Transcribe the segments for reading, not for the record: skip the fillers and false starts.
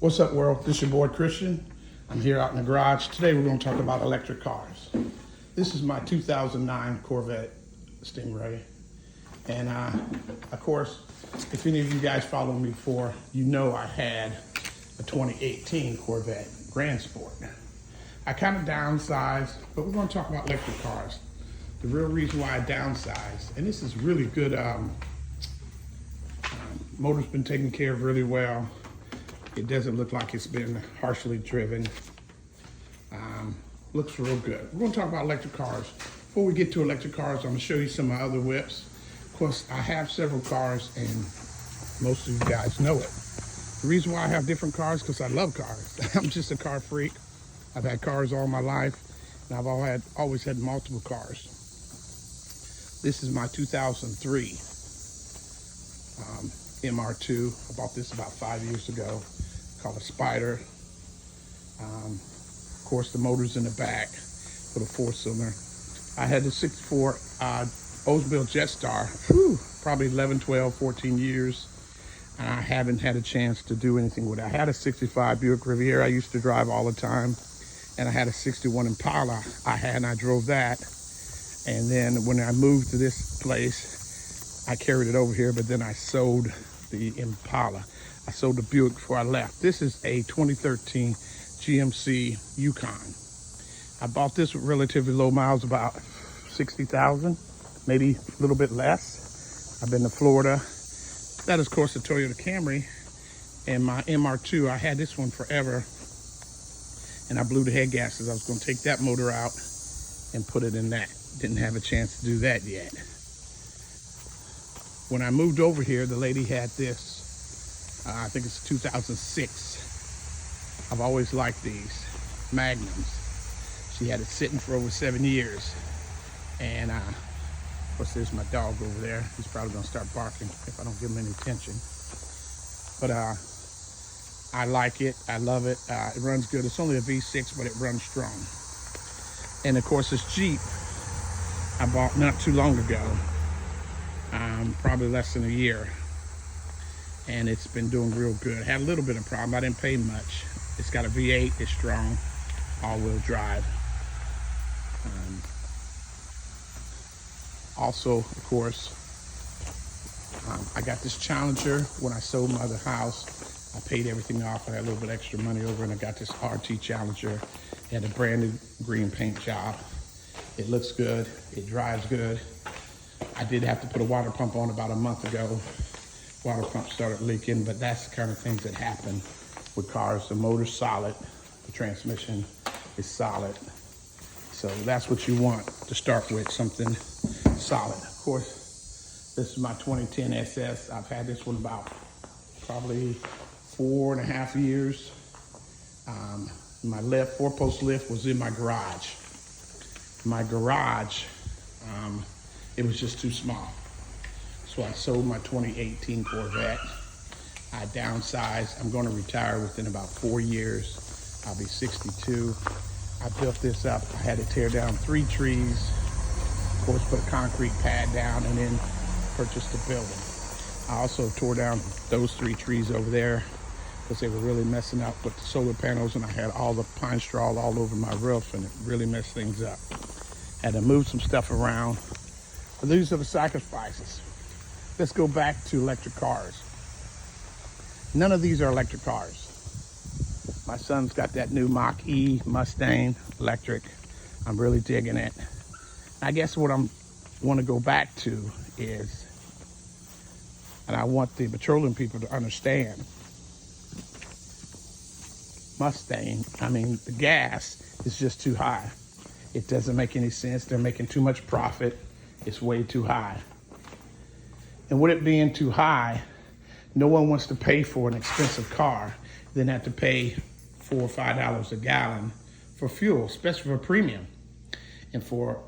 What's up, world? This is your boy Christian. I'm here out in the garage. Today we're going to talk about electric cars. This is my 2009 Corvette Stingray. And of course, if any of you guys follow me before, you know I had a 2018 Corvette Grand Sport. I kind of downsized, but we're going to talk about electric cars. The real reason why I downsized, and this is really good, motor's been taken care of really well. It doesn't look like it's been harshly driven. Looks real good. We're gonna talk about electric cars. Before we get to electric cars, I'm gonna show you some of my other whips. Of course, I have several cars and most of you guys know it. The reason why I have different cars, because I love cars. I'm just a car freak. I've had cars all my life, and I've always had multiple cars. This is my 2003 MR2. I bought this about 5 years ago. Called a Spider. Of course, the motor's in the back with a 4-cylinder. I had the 64 Oldsmobile Jetstar, probably 11, 12, 14 years. And I haven't had a chance to do anything with it. I had a 65 Buick Riviera I used to drive all the time. And I had a 61 Impala I drove that. And then when I moved to this place, I carried it over here, but then I sold the Impala. I sold the Buick before I left. This is a 2013 GMC Yukon. I bought this with relatively low miles, about 60,000, maybe a little bit less. I've been to Florida. That is, of course, the Toyota Camry. And my MR2, I had this one forever. And I blew the head gaskets. I was going to take that motor out and put it in that. Didn't have a chance to do that yet. When I moved over here, the lady had this. I think it's 2006. I've always liked these Magnums. She had it sitting for over 7 years. And of course, there's my dog over there. He's probably gonna start barking if I don't give him any attention. But I like it, I love it. It runs good. It's only a V6, but it runs strong. And of course, this Jeep I bought not too long ago, probably less than a year. And it's been doing real good. Had a little bit of problem. I didn't pay much. It's got a V8. It's strong, all-wheel drive. Also, of course, I got this Challenger. When I sold my other house, I paid everything off. I had a little bit extra money over, and I got this RT Challenger. It had a brand new green paint job. It looks good. It drives good. I did have to put a water pump on about a month ago. Water pump started leaking, but that's the kind of things that happen with cars. The motor's solid, the transmission is solid. So that's what you want to start with, something solid. Of course, this is my 2010 SS. I've had this one about probably 4.5 years. My left 4-post lift was in my garage. My garage, it was just too small. So I sold my 2018 Corvette. I downsized. I'm going to retire within about 4 years. I'll be 62. I built this up. I had to tear down 3 trees. Of course, put a concrete pad down and then purchased the building. I also tore down those 3 trees over there because they were really messing up with the solar panels, and I had all the pine straw all over my roof, and it really messed things up. Had to move some stuff around. But these are the sacrifices. Let's go back to electric cars. None of these are electric cars. My son's got that new Mach-E Mustang electric. I'm really digging it. I guess what I want to go back to is, and I want the petroleum people to understand, Mustang, the gas is just too high. It doesn't make any sense. They're making too much profit. It's way too high. And with it being too high, no one wants to pay for an expensive car, then have to pay $4 or $5 a gallon for fuel, especially for premium. And for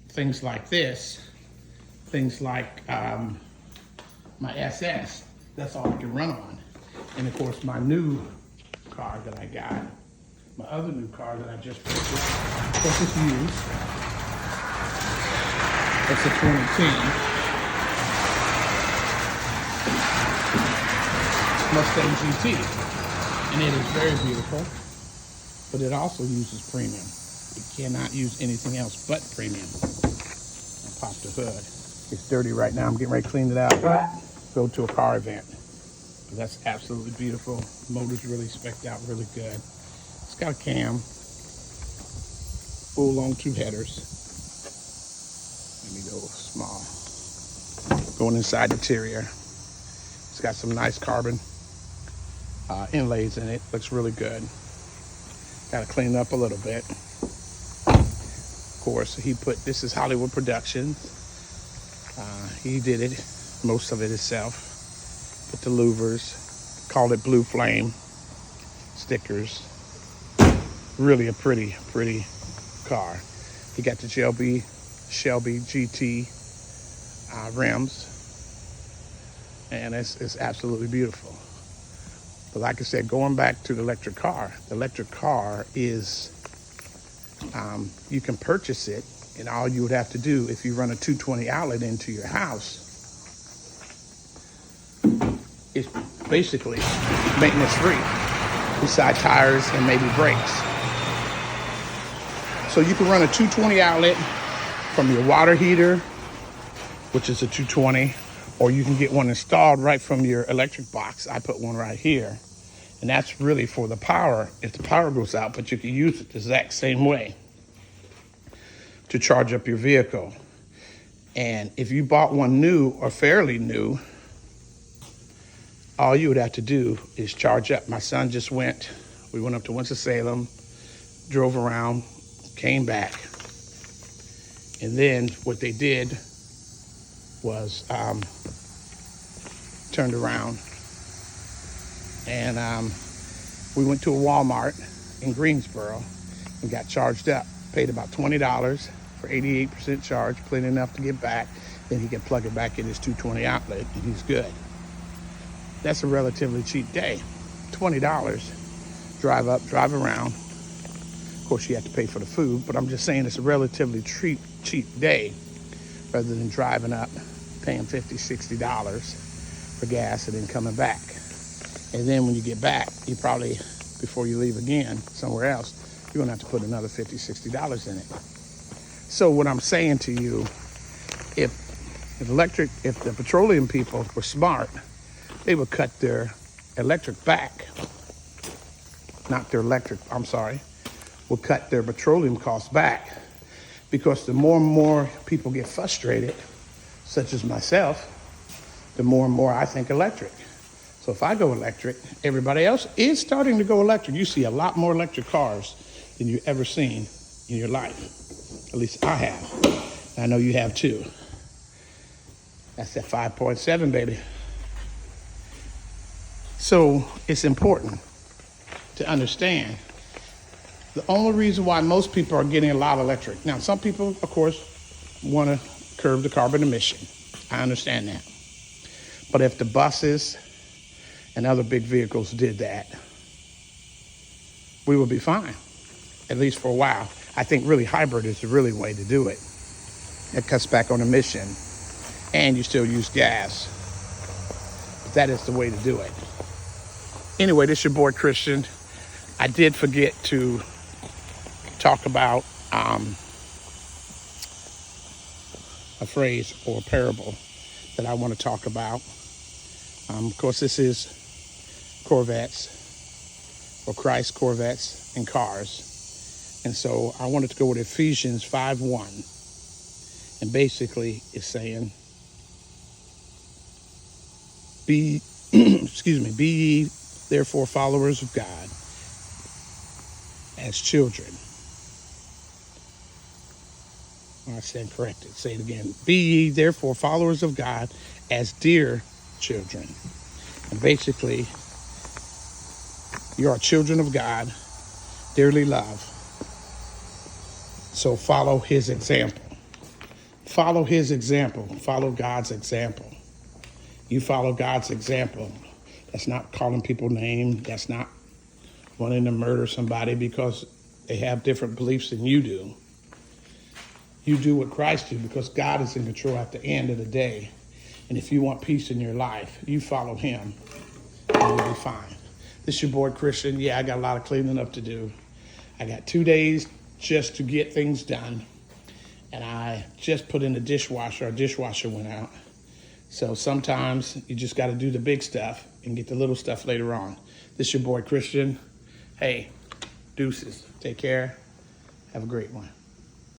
things like this, things like my SS, that's all I can run on. And of course, my new car that I got, my other new car that I just purchased, of course it's used. It's a 2010. Mustang GT. And it is very beautiful, but it also uses premium. You cannot use anything else but premium. I'll pop the hood. It's dirty right now. I'm getting ready to clean it out. Go to a car event. But that's absolutely beautiful. The motor's really specced out really good. It's got a cam, full on 2 headers. Let me go small. Going inside the interior. It's got some nice carbon inlays in it. Looks really good. Got to clean it up a little bit. Of course, this is Hollywood Productions. He did it, most of it himself. Put the louvers, called it Blue Flame stickers. Really a pretty car. He got the Shelby GT rims, and it's absolutely beautiful. But like I said, going back to the electric car is, you can purchase it, and all you would have to do if you run a 220 outlet into your house is basically maintenance free, beside tires and maybe brakes. So you can run a 220 outlet from your water heater, which is a 220, or you can get one installed right from your electric box. I put one right here, and that's really for the power if the power goes out, but you can use it the exact same way to charge up your vehicle. And if you bought one new or fairly new, all you would have to do is charge up. My son just we went up to Winston-Salem, drove around, came back. And then what they did was turned around and we went to a Walmart in Greensboro and got charged up. Paid about $20 for 88% charge, plenty enough to get back. Then he can plug it back in his 220 outlet and he's good. That's a relatively cheap day. $20, drive up, drive around. Of course, you have to pay for the food, but I'm just saying it's a relatively cheap day rather than driving up, paying $50, $60 for gas and then coming back. And then when you get back, you probably, before you leave again somewhere else, you're gonna have to put another $50, $60 in it. So what I'm saying to you, if the petroleum people were smart, they would cut their electric back. Will cut their petroleum costs back, because the more and more people get frustrated, such as myself, the more and more I think electric. So if I go electric, everybody else is starting to go electric. You see a lot more electric cars than you've ever seen in your life. At least I have. I know you have too. That's that 5.7, baby. So it's important to understand the only reason why most people are getting a lot of electric. Now, some people, of course, want to curb the carbon emission. I understand that. But if the buses and other big vehicles did that, we would be fine, at least for a while. I think really hybrid is the really way to do it. It cuts back on emission, and you still use gas. But that is the way to do it. Anyway, this is your boy Christian. I did forget to talk about a phrase or a parable that I want to talk about. Of course, this is Corvettes, or Christ, Corvettes, and cars. And so I wanted to go with Ephesians 5:1. And basically it's saying, be ye therefore followers of God as children. I stand corrected. Say it again. Be ye therefore followers of God as dear children. And basically, you are children of God, dearly loved. So follow his example. Follow his example. Follow God's example. You follow God's example. That's not calling people names. That's not wanting to murder somebody because they have different beliefs than you do. You do what Christ did, because God is in control at the end of the day. And if you want peace in your life, you follow him and you'll be fine. This your boy Christian. Yeah, I got a lot of cleaning up to do. I got 2 days just to get things done. And I just put in the dishwasher. Our dishwasher went out. So sometimes you just got to do the big stuff and get the little stuff later on. This your boy Christian. Hey, deuces. Take care. Have a great one.